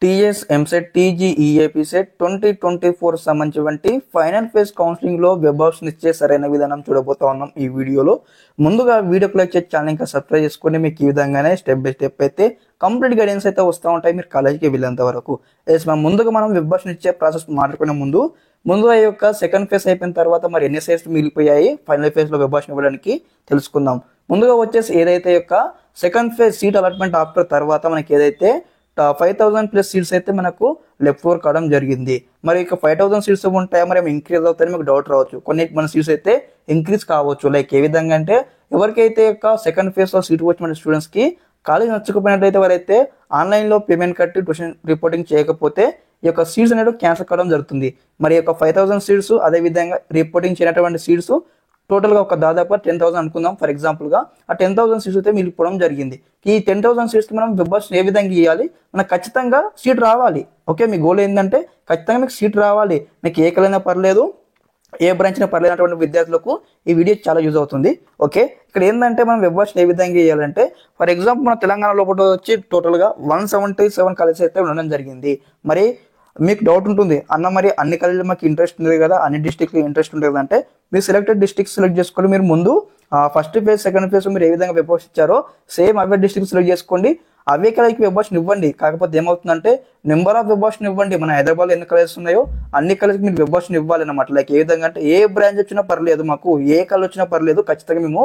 TS EAMCET టీజీఈఏపీ set 2024 సంబంధించి final phase counselling లో web option ఇచ్చే సరైన విధానం చూడబోతా ఉన్నాం ఈ వీడియోలో. ముందుగా వీడియోకి లైక్ చేసి ఛానల్ ఇంకా సబ్స్క్రైబ్ చేసుకొని మీకు ఈ విధంగానే స్టెప్ బై స్టెప్ అయితే కంప్లీట్ గైడెన్స్ అయితే వస్తూ ఉంటాయి మీరు కాలేజీకి వెళ్ళేంత వరకు. ముందుగా మనం వెబ్ ఆప్షన్ ఇచ్చే ప్రాసెస్ మాట్లాడుకునే ముందు ఈ యొక్క సెకండ్ ఫేజ్ అయిపోయిన తర్వాత మరి ఎన్ని సైట్స్ మిగిలిపోయాయి ఫైనల్ ఫేజ్ లో వెబ్ ఆప్షన్ ఇవ్వడానికి తెలుసుకుందాం. ముందుగా వచ్చేసి ఏదైతే యొక్క second phase seat allotment after తర్వాత మనకి ఏదైతే 5,000 ప్లస్ సీట్స్ అయితే మనకు లెఫ్ట్ ఓవర్ కావడం జరిగింది. మరి ఇక 5,000 సీట్స్ ఉంటాయా మరి ఇంక్రీజ్ అవుతాయని మీకు డౌట్ రావచ్చు. కొన్ని మన సీట్స్ అయితే ఇంక్రీజ్ కావచ్చు. లైక్ ఏ విధంగా అంటే ఎవరికైతే యొక్క సెకండ్ ఫేజ్ లో సీట్ వచ్చిన స్టూడెంట్స్ కి కాలేజ్ నచ్చకపోయినట్లయితే వారైతే ఆన్లైన్ లో పేమెంట్ కట్టి ట్యూషన్ రిపోర్టింగ్ చేయకపోతే ఈ యొక్క సీట్స్ అనేది క్యాన్సిల్ కావడం జరుగుతుంది. మరి యొక్క 5,000 సీట్స్ అదే విధంగా రిపోర్టింగ్ చేయనటువంటి సీట్స్ టోటల్ గా ఒక దాదాపు 10,000 అనుకుందాం ఫర్ ఎగ్జాంపుల్ గా. ఆ 10,000 సీట్స్ అయితే మిగిలిపోవడం జరిగింది. ఈ 10,000 సీట్స్ మనం వెబ్ ఆప్షన్ ఏ విధంగా ఇవ్వాలి, మనకు ఖచ్చితంగా సీట్ రావాలి. ఓకే, మీ గోల్ ఏంటంటే ఖచ్చితంగా మీకు సీట్ రావాలి. మీకు ఏ కలైనా పర్లేదు, ఏ బ్రాంచ్ అయినా పర్లేదు అటువంటి విద్యార్థులకు ఈ వీడియో చాలా యూజ్ అవుతుంది. ఓకే, ఇక్కడ ఏంటంటే మనం వెబ్ ఆప్షన్ ఏ విధంగా ఇవ్వాలంటే ఫర్ ఎగ్జాంపుల్ మన తెలంగాణ లోపల వచ్చి టోటల్ గా 177 కాలేజెస్ అయితే ఉండడం జరిగింది. మరి మీకు డౌట్ ఉంటుంది అన్న మరి అన్ని కాలేజీలు మాకు ఇంట్రెస్ట్ ఉంది కదా, అన్ని డిస్ట్రిక్ట్ ఇంట్రెస్ట్ ఉంటుంది కదా అంటే మీరు సెలెక్టెడ్ డిస్ట్రిక్ట్ సెలెక్ట్ చేసుకొని మీరు ముందు ఫస్ట్ ఫేజ్ సెకండ్ ఫేజ్ మీరు ఏ విధంగా వెబ్ ఆప్షన్ ఇచ్చారో సేమ్ అవే డిస్ట్రిక్ట్ సెలెక్ట్ చేసుకోండి. అవే కాలేజీకి వెబ్ ఆప్షన్ ఇవ్వండి. కాకపోతే ఏమవుతుందంటే నెంబర్ ఆఫ్ వెబ్ ఆప్షన్ ఇవ్వండి. మన హైదరాబాద్ ఎన్ని కాలేజెస్ ఉన్నాయో అన్ని కాలేజీకి మీరు వెబ్ ఆప్షన్ ఇవ్వాలి అనమాట. లైక్ ఏ విధంగా అంటే ఏ బ్రాంచ్ వచ్చినా పర్లేదు, మాకు ఏ కాలేజ్ వచ్చినా పర్లేదు, ఖచ్చితంగా మేము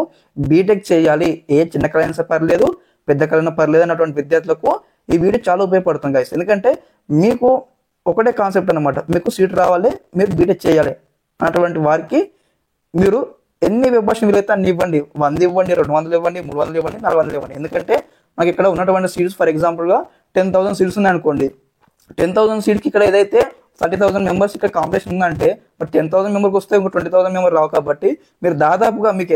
బీటెక్ చేయాలి, ఏ చిన్న కాలేజ్ పర్లేదు పెద్ద కాలేజ్ పర్లేదు అన్నటువంటి విద్యార్థులకు ఈ వీడియో చాలా ఉపయోగపడుతుంది గైస్. ఎందుకంటే మీకు ఒకటే కాన్సెప్ట్ అనమాట, మీకు సీట్ రావాలి, మీరు బీటెక్ చేయాలి అన్నటువంటి వారికి మీరు ఎన్ని వెబ్ ఆప్షన్ వీలైతే అన్ని ఇవ్వండి. 100 ఇవ్వండి, 200 ఇవ్వండి, 300 ఇవ్వండి, 400 ఇవ్వండి. ఎందుకంటే మనకి ఇక్కడ ఉన్నటువంటి సీట్స్ ఫర్ ఎగ్జాంపుల్ గా 10,000 సీట్స్ ఉన్నాయి అనుకోండి. 10,000 సీట్కి ఇక్కడ ఏదైతే 30,000 మెంబర్స్ ఇక్కడ కాంపిటీషన్ ఉందంటే మరి 10,000 మెంబర్కి వస్తే ఇంకో 20,000 మెంబర్ రావు. కాబట్టి మీరు దాదాపుగా మీకు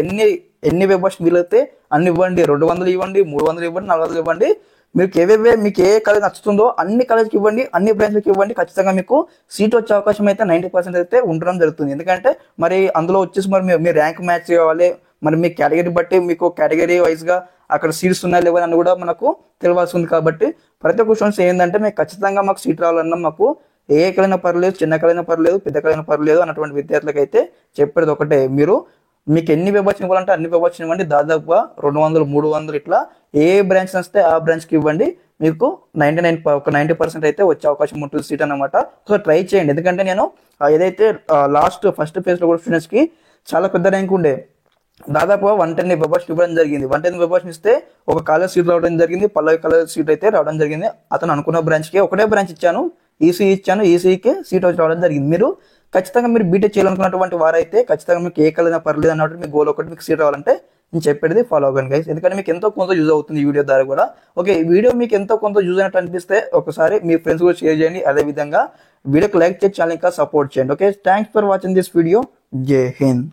ఎన్ని వెబ్ ఆప్షన్ వీలైతే అన్ని ఇవ్వండి. 200 ఇవ్వండి, 300 ఇవ్వండి, 400 ఇవ్వండి. మీకు ఏ కాలేజ్ నచ్చుతుందో అన్ని కాలేజ్కి ఇవ్వండి, అన్ని బ్రాంచ్లకి ఇవ్వండి. ఖచ్చితంగా మీకు సీట్ వచ్చే అవకాశం అయితే 90% అయితే ఉండడం జరుగుతుంది. ఎందుకంటే మరి అందులో వచ్చేసి మరి మీ ర్యాంక్ మ్యాచ్ కావాలి, మరి మీ కేటగిరీ బట్టి మీకు కేటగిరీ వైజ్ గా అక్కడ సీట్స్ ఉన్నాయా లేవని అని కూడా మనకు తెలియాల్సి ఉంది. కాబట్టి ప్రతి ఒక్క స్టూడెంట్స్ ఏంటంటే మీకు ఖచ్చితంగా మాకు సీట్ రావాలన్నా మాకు ఏ కలైనా పర్లేదు, చిన్న కలైనా పర్లేదు, పెద్ద కలైనా పర్లేదు అన్నటువంటి విద్యార్థులకు అయితే చెప్పేది ఒకటే, మీకు ఎన్ని వెబ్ ఆప్షన్ ఇవ్వాలంటే అన్ని వెబ్ ఆప్షన్ ఇవ్వండి. దాదాపుగా 200, 300 ఇట్లా ఏ బ్రాంచ్ వస్తే ఆ బ్రాంచ్కి ఇవ్వండి. మీకు 90% అయితే వచ్చే అవకాశం ఉంటుంది సీట్ అనమాట. సో ట్రై చేయండి. ఎందుకంటే నేను ఏదైతే ఫస్ట్ ఫేజ్ లో కూడా స్టూడెంట్స్ కి చాలా పెద్ద ర్యాంక్ ఉండే, దాదాపుగా 110 వెబ్ ఆప్షన్ ఇవ్వడం జరిగింది. 110 వెబ్ ఆప్షన్ ఇస్తే ఒక కాలేజ్ సీట్ రావడం జరిగింది, పల్లవి కాలేజ్ సీట్ అయితే రావడం జరిగింది. అతను అనుకున్న బ్రాంచ్ కి ఒకటే బ్రాంచ్ ఇచ్చాను, ఈసీ ఇచ్చాను, ఈసీకి సీట్ వచ్చి రావడం జరిగింది. మీరు ఖచ్చితంగా మీరు బీటెక్ చేయాలనుకున్నటువంటి వారైతే ఖచ్చితంగా మీకు ఏ కాలేజ్ పర్లేదు అన్నట్టు మీకు గోల్ ఒకటి మీకు సీట్ రావాలంటే నేను చెప్పేది ఫాలో అవ్వండి గైస్. ఎందుకంటే మీకు ఎంతో కొంత యూజ్ అవుతుంది ఈ వీడియో ద్వారా కూడా. ఓకే, ఈ వీడియో మీకు ఎంతో కొంత యూజ్ అయినట్టు అనిపిస్తే ఒకసారి మీ ఫ్రెండ్స్ కూడా షేర్ చేయండి. అదే విధంగా వీడియోకి లైక్ చేసి ఛానల్ ఇంకా సపోర్ట్ చేయండి. Okay, thanks for watching this video. జై హింద్.